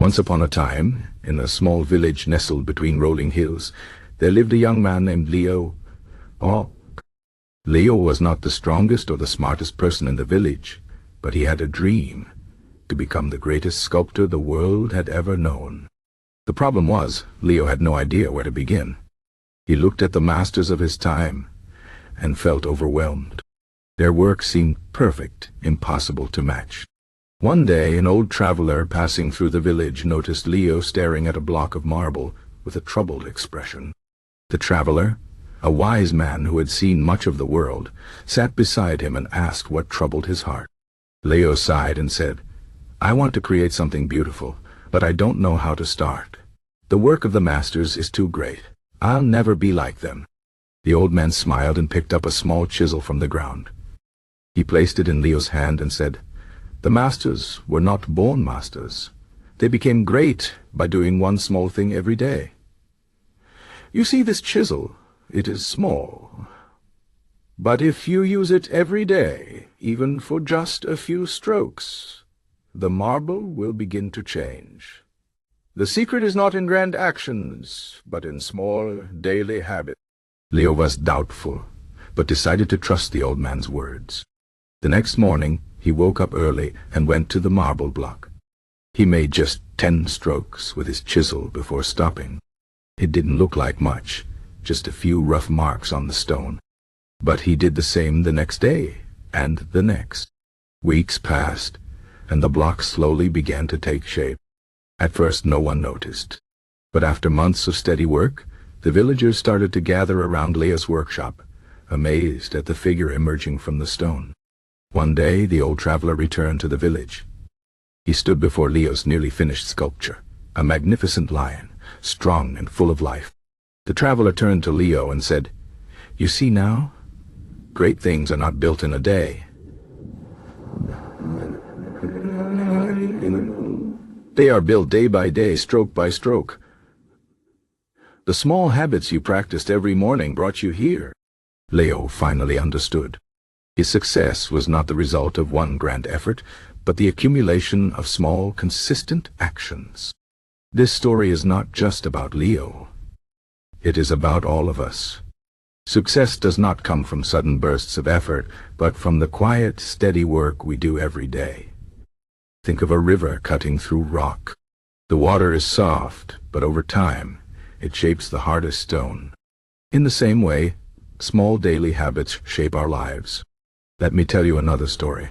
Once upon a time, in a small village nestled between rolling hills, there lived a young man named Leo. Leo was not the strongest or the smartest person in the village, but he had a dream to become the greatest sculptor the world had ever known. The problem was, Leo had no idea where to begin. He looked at the masters of his time and felt overwhelmed. Their work seemed perfect, impossible to match. One day, an old traveler passing through the village noticed Leo staring at a block of marble with a troubled expression. The traveler, a wise man who had seen much of the world, sat beside him and asked what troubled his heart. Leo sighed and said, "I want to create something beautiful, but I don't know how to start. The work of the masters is too great. I'll never be like them." The old man smiled and picked up a small chisel from the ground. He placed it in Leo's hand and said, "The masters were not born masters. They became great by doing one small thing every day. You see this chisel? It is small. But if you use it every day, even for just a few strokes, the marble will begin to change. The secret is not in grand actions, but in small daily habits." Leo was doubtful, but decided to trust the old man's words. The next morning, he woke up early and went to the marble block. He made just 10 strokes with his chisel before stopping. It didn't look like much, just a few rough marks on the stone. But he did the same the next day, and the next. Weeks passed, and the block slowly began to take shape. At first no one noticed, but after months of steady work, the villagers started to gather around Leo's workshop, amazed at the figure emerging from the stone. One day the old traveler returned to the village. He stood before Leo's nearly finished sculpture, a magnificent lion, strong and full of life. The traveler turned to Leo and said, "You see now? Great things are not built in a day. They are built day by day, stroke by stroke. The small habits you practiced every morning brought you here." Leo finally understood. His success was not the result of one grand effort, but the accumulation of small, consistent actions. This story is not just about Leo. It is about all of us. Success does not come from sudden bursts of effort, but from the quiet, steady work we do every day. Think of a river cutting through rock. The water is soft, but over time, it shapes the hardest stone. In the same way, small daily habits shape our lives. Let me tell you another story.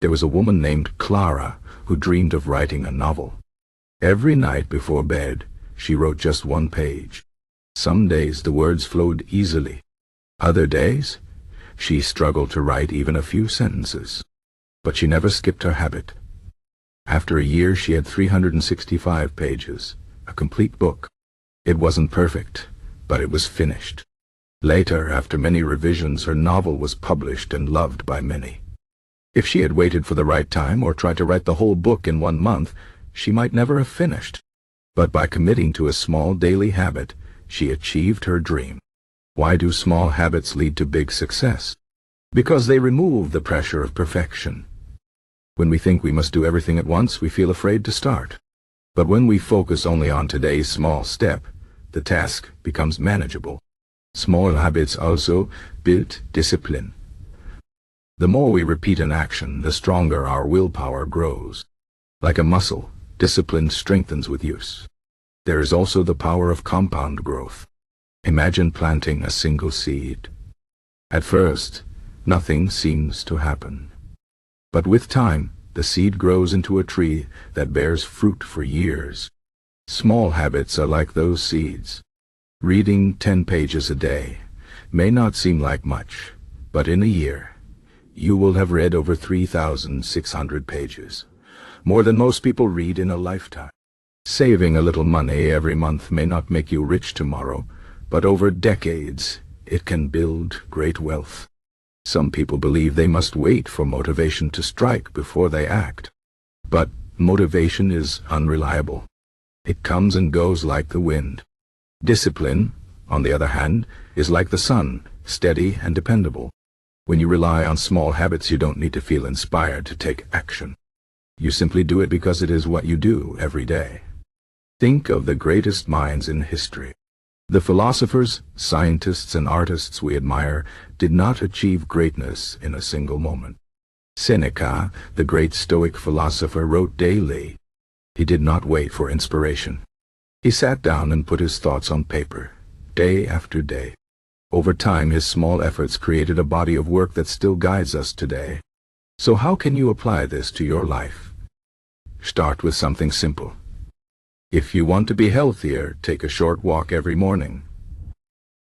There was a woman named Clara who dreamed of writing a novel. Every night before bed, she wrote just 1 page. Some days the words flowed easily. Other days, she struggled to write even a few sentences. But she never skipped her habit. After a year, she had 365 pages, a complete book. It wasn't perfect, but it was finished. Later, after many revisions, her novel was published and loved by many. If she had waited for the right time or tried to write the whole book in 1 month, she might never have finished. But by committing to a small daily habit, she achieved her dream. Why do small habits lead to big success? Because they remove the pressure of perfection. When we think we must do everything at once, we feel afraid to start. But when we focus only on today's small step, the task becomes manageable. Small habits also build discipline. The more we repeat an action, the stronger our willpower grows. Like a muscle, discipline strengthens with use. There is also the power of compound growth. Imagine planting a single seed. At first, nothing seems to happen. But with time, the seed grows into a tree that bears fruit for years. Small habits are like those seeds. Reading 10 pages a day may not seem like much, but in a year, you will have read over 3,600 pages, more than most people read in a lifetime. Saving a little money every month may not make you rich tomorrow, but over decades, it can build great wealth. Some people believe they must wait for motivation to strike before they act. But motivation is unreliable. It comes and goes like the wind. Discipline, on the other hand, is like the sun, steady and dependable. When you rely on small habits, you don't need to feel inspired to take action. You simply do it because it is what you do every day. Think of the greatest minds in history. The philosophers, scientists, and artists we admire did not achieve greatness in a single moment. Seneca, the great Stoic philosopher, wrote daily. He did not wait for inspiration. He sat down and put his thoughts on paper, day after day. Over time, his small efforts created a body of work that still guides us today. So how can you apply this to your life? Start with something simple. If you want to be healthier, take a short walk every morning.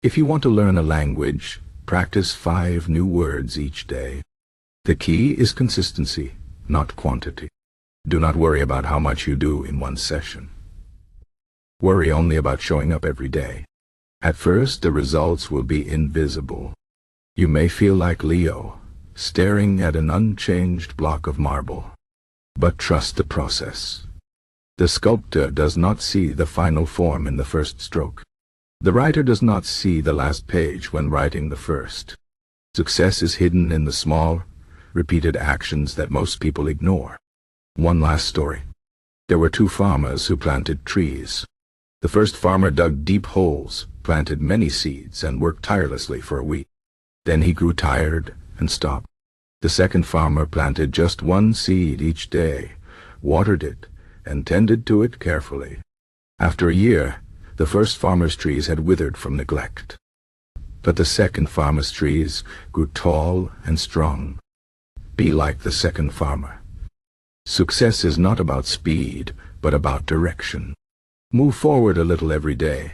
If you want to learn a language, practice 5 new words each day. The key is consistency, not quantity. Do not worry about how much you do in one session. Worry only about showing up every day. At first, the results will be invisible. You may feel like Leo, staring at an unchanged block of marble. But trust the process. The sculptor does not see the final form in the first stroke. The writer does not see the last page when writing the first. Success is hidden in the small, repeated actions that most people ignore. One last story. There were 2 farmers who planted trees. The first farmer dug deep holes, planted many seeds, and worked tirelessly for a week. Then he grew tired and stopped. The second farmer planted just 1 seed each day, watered it, and tended to it carefully. After a year, the first farmer's trees had withered from neglect. But the second farmer's trees grew tall and strong. Be like the second farmer. Success is not about speed, but about direction. Move forward a little every day,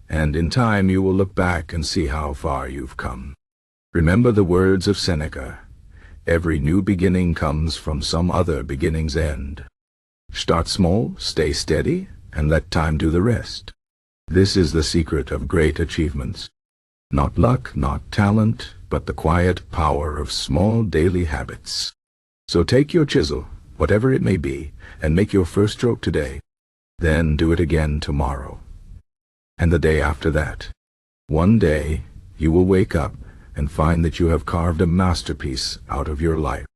and in time you will look back and see how far you've come. Remember the words of Seneca. Every new beginning comes from some other beginning's end. Start small, stay steady, and let time do the rest. This is the secret of great achievements. Not luck, not talent, but the quiet power of small daily habits. So take your chisel, whatever it may be, and make your first stroke today. Then do it again tomorrow. And the day after that. One day, you will wake up and find that you have carved a masterpiece out of your life.